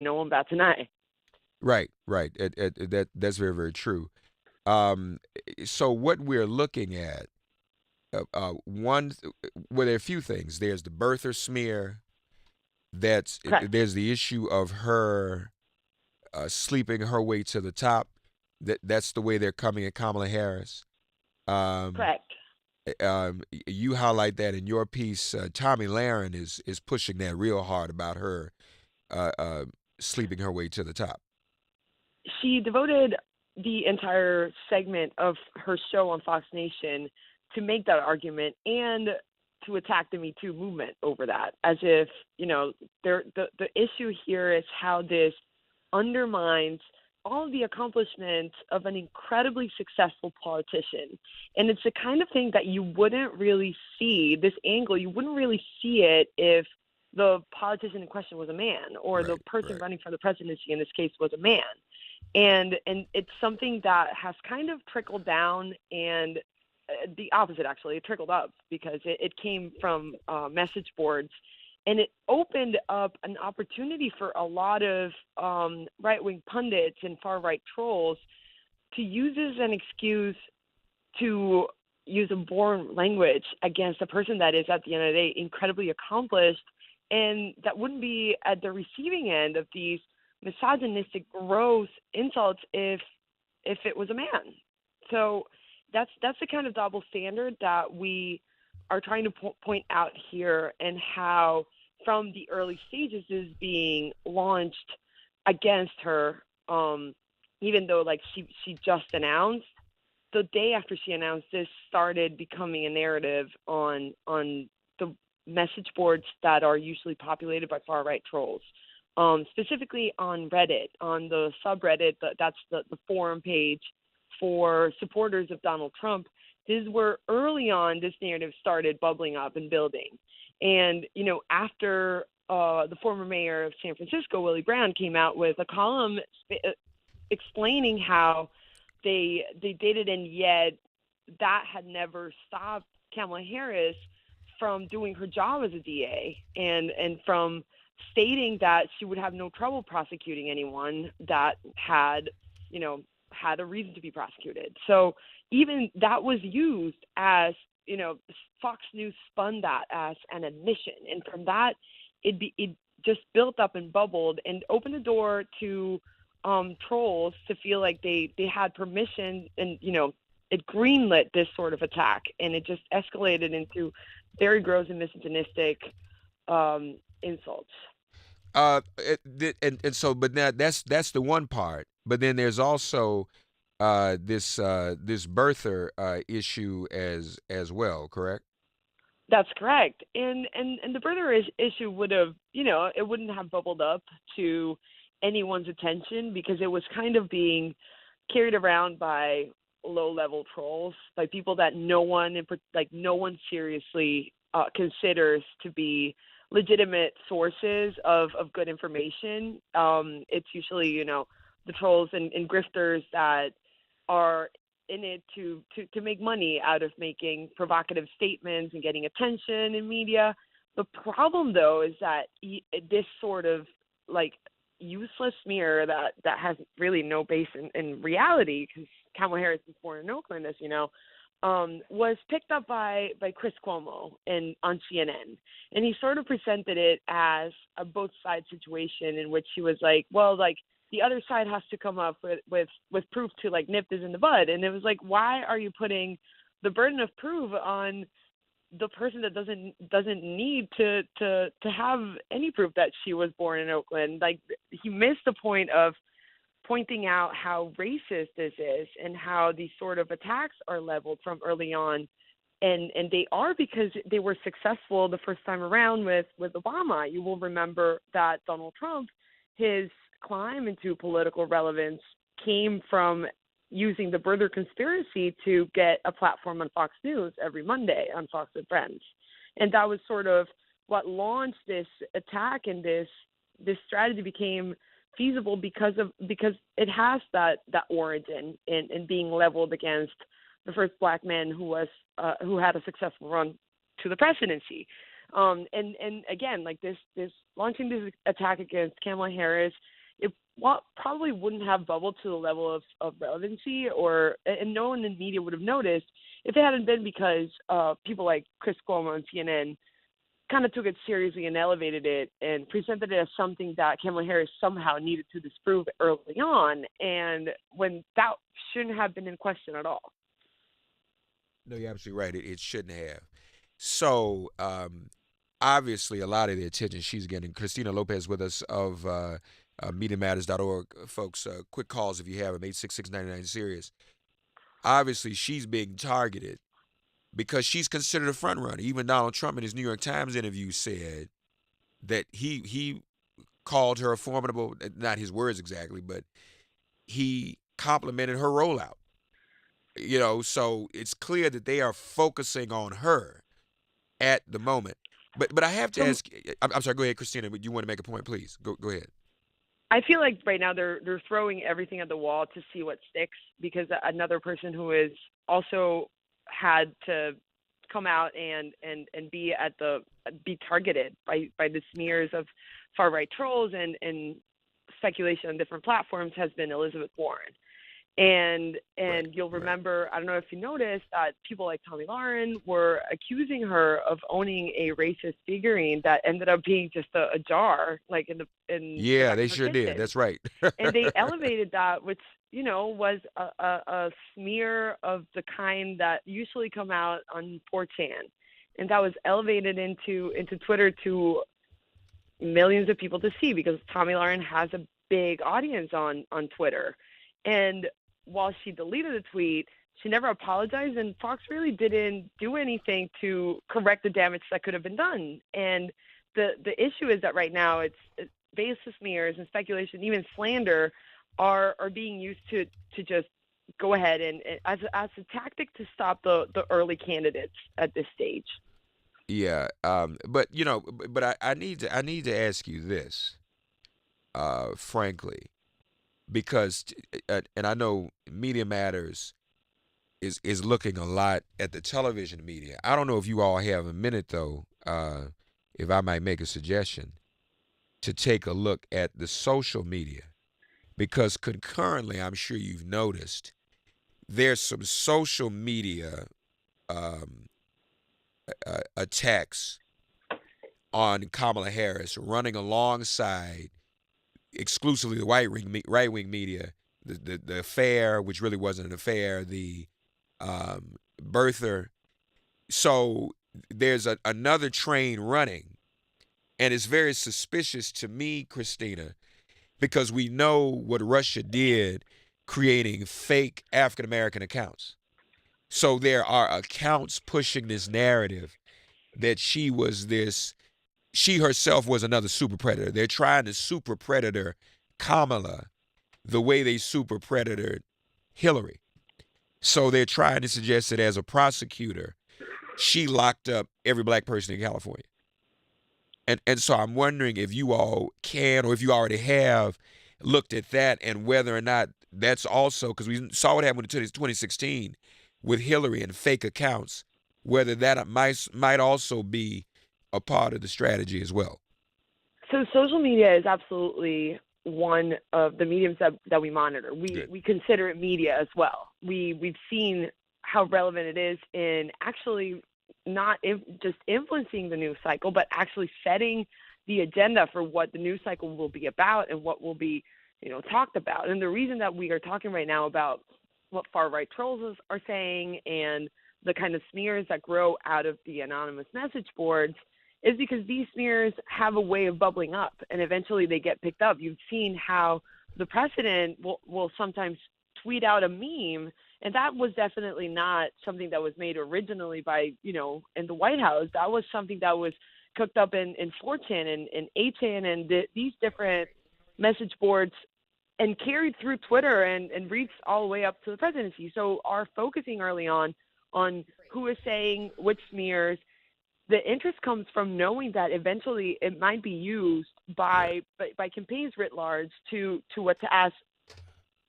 no one bats an eye. Right, right. That's very, very true. Um, so what we're looking at, one, well, there are a few things. There's the birther smear. Correct. There's the issue of her sleeping her way to the top. That's the way they're coming at Kamala Harris. Um, Correct. you highlight that in your piece. Tommy Lahren is pushing that real hard about her uh, uh, sleeping her way to the top. She devoted the entire segment of her show on Fox Nation to make that argument and to attack the Me Too movement over that, as if the issue here is how this undermines all of the accomplishments of an incredibly successful politician. And it's the kind of thing that you wouldn't really see, this angle, you wouldn't really see it if the politician in question was a man, or the Right, person right. running for the presidency in this case was a man. And it's something that has kind of trickled down, and the opposite, actually, it trickled up, because it came from message boards, and it opened up an opportunity for a lot of right-wing pundits and far-right trolls to use as an excuse to use a born language against a person that is, at the end of the day, incredibly accomplished, and that wouldn't be at the receiving end of these misogynistic, gross insults if it was a man. So that's the kind of double standard that we are trying to point out here, and how from the early stages is being launched against her. Even though, like, she just announced, the day after she announced this, started becoming a narrative on the message boards that are usually populated by far right trolls. Specifically on Reddit, on the subreddit, that's the forum page for supporters of Donald Trump. This is where early on this narrative started bubbling up and building. And, after the former mayor of San Francisco, Willie Brown, came out with a column explaining how they did it, and yet that had never stopped Kamala Harris from doing her job as a DA, and from stating that she would have no trouble prosecuting anyone that had a reason to be prosecuted. So even that was used as, Fox News spun that as an admission, and from that it just built up and bubbled and opened the door to trolls to feel like they had permission, and it greenlit this sort of attack, and it just escalated into very gross and misogynistic insults. And so, but now that's the one part. But then there's also this birther issue as well, correct? That's correct. And the further issue would have, it wouldn't have bubbled up to anyone's attention, because it was kind of being carried around by low level trolls, by people that no one seriously considers to be legitimate sources of good information. It's usually, the trolls and grifters that are in it to make money out of making provocative statements and getting attention in media. The problem, though, is that this sort of, like, useless smear that has really no base in reality, because Kamala Harris was born in Oakland, as you know, was picked up by Chris Cuomo on CNN, and he sort of presented it as a both sides situation, in which he was like, well, like, the other side has to come up with proof to, like, nip this in the bud. And it was like, why are you putting the burden of proof on the person that doesn't need to have any proof that she was born in Oakland? Like, he missed the point of pointing out how racist this is, and how these sort of attacks are leveled from early on. And they are, because they were successful the first time around with Obama. You will remember that Donald Trump, his climb into political relevance came from using the Birther conspiracy to get a platform on Fox News every Monday on Fox and Friends. And that was sort of what launched this attack, and this strategy became feasible because it has that origin in being leveled against the first black man who had a successful run to the presidency. And again, like this launching this attack against Kamala Harris, it probably wouldn't have bubbled to the level of relevancy, or and no one in the media would have noticed if it hadn't been because people like Chris Cuomo and CNN kind of took it seriously and elevated it and presented it as something that Kamala Harris somehow needed to disprove early on, and when that shouldn't have been in question at all. No, you're absolutely right. It shouldn't have. So, obviously, a lot of the attention she's getting. Cristina Lopez with us of MediaMatters.org. Folks, quick calls if you have them, 866-99-SIRIUS. Obviously, she's being targeted because she's considered a front runner. Even Donald Trump in his New York Times interview said that he called her a formidable, not his words exactly, but he complimented her rollout. So it's clear that they are focusing on her at the moment. But I have to So ask. I'm sorry. Go ahead, Christina. You want to make a point, please? Go ahead. I feel like right now they're throwing everything at the wall to see what sticks, because another person who is also had to come out and be targeted by the smears of far right trolls and speculation on different platforms has been Elizabeth Warren. Right. And you'll Right. remember, I don't know if you noticed, that people like Tommy Lauren were accusing her of owning a racist figurine that ended up being just a jar, like in the Yeah, back they of her sure did. kitchen. That's right. And they elevated that, which was a smear of the kind that usually come out on 4chan, and that was elevated into Twitter to millions of people to see, because Tommy Lauren has a big audience on Twitter. And while she deleted the tweet, she never apologized, and Fox really didn't do anything to correct the damage that could have been done. And the issue is that right now it's baseless smears and speculation, even slander, are being used to just go ahead and as a tactic to stop the early candidates at this stage. Yeah. But I need to ask you this, frankly, because and I know Media Matters is looking a lot at the television media. I don't know if you all have a minute though, if I might make a suggestion to take a look at the social media, because concurrently, I'm sure you've noticed there's some social media um, attacks on Kamala Harris running alongside exclusively the right wing media, the affair, which really wasn't an affair, the birther. So there's another train running, and it's very suspicious to me, Christina, because we know what Russia did creating fake African American accounts. So there are accounts pushing this narrative that she herself was another super predator. They're trying to super predator Kamala the way they super predator Hillary. So they're trying to suggest that as a prosecutor, she locked up every black person in California. And so I'm wondering if you all can, or if you already have, looked at that, and whether or not that's also, because we saw what happened in 2016 with Hillary and fake accounts, whether that might also be a part of the strategy as well. So social media is absolutely one of the mediums that we monitor. We Good. we consider it media as well. We've seen how relevant it is in actually not just influencing the news cycle, but actually setting the agenda for what the news cycle will be about and what will be talked about. And the reason that we are talking right now about what far right trolls are saying and the kind of smears that grow out of the anonymous message boards is because these smears have a way of bubbling up, and eventually they get picked up. You've seen how the president will sometimes tweet out a meme, and that was definitely not something that was made originally by, in the White House. That was something that was cooked up in 4chan and 8chan and these different message boards, and carried through Twitter and reached all the way up to the presidency. So our focusing early on who is saying which smears, the interest comes from knowing that eventually it might be used Yeah. by campaigns writ large to what to ask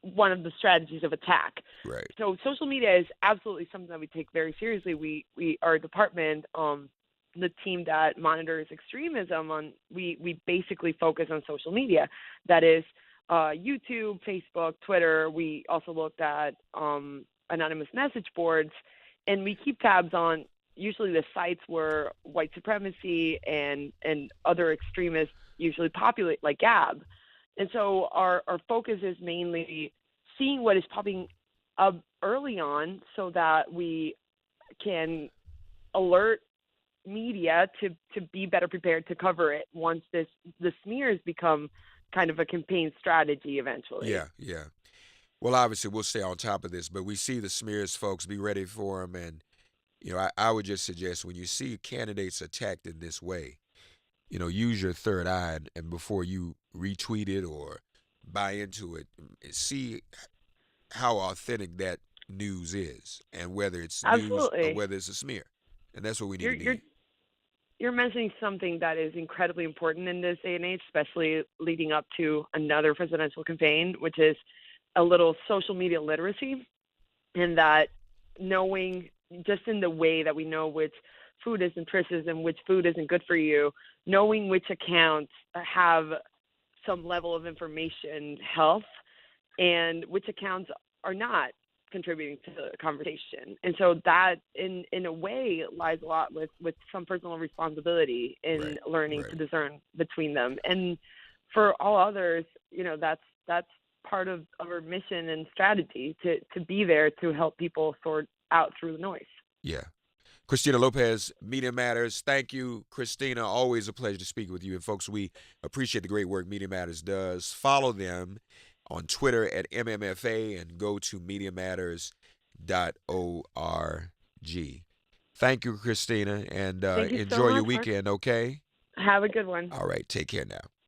one of the strategies of attack. Right. So social media is absolutely something that we take very seriously. Our department the team that monitors extremism on, we basically focus on social media. That is YouTube, Facebook, Twitter. We also looked at anonymous message boards, and we keep tabs on usually the sites where white supremacy and other extremists usually populate, like Gab. And so our focus is mainly seeing what is popping up early on so that we can alert media to be better prepared to cover it once the smears become kind of a campaign strategy eventually. Yeah, yeah. Well, obviously, we'll stay on top of this, but we see the smears, folks. Be ready for them. And, I would just suggest when you see candidates attacked in this way, use your third eye and before you retweet it or buy into it, see how authentic that news is and whether it's news or Absolutely. whether it's a smear. And that's what we need You're to you're be. you're mentioning something that is incredibly important in this day and age, especially leading up to another presidential campaign, which is a little social media literacy, and that knowing, just in the way that we know which food is nutritious and which food isn't good for you, knowing which accounts have some level of information health and which accounts are not contributing to the conversation. And so that in a way lies a lot with some personal responsibility in Right, learning right. to discern between them. And for all others, that's part of our mission and strategy to be there to help people sort out through the noise. Yeah. Cristina Lopez, Media Matters. Thank you, Cristina. Always a pleasure to speak with you. And folks, we appreciate the great work Media Matters does. Follow them on Twitter at MMFA and go to MediaMatters.org. Thank you, Cristina, and Thank you so enjoy your much, Mark. weekend, okay? Have a good one. All right, take care now.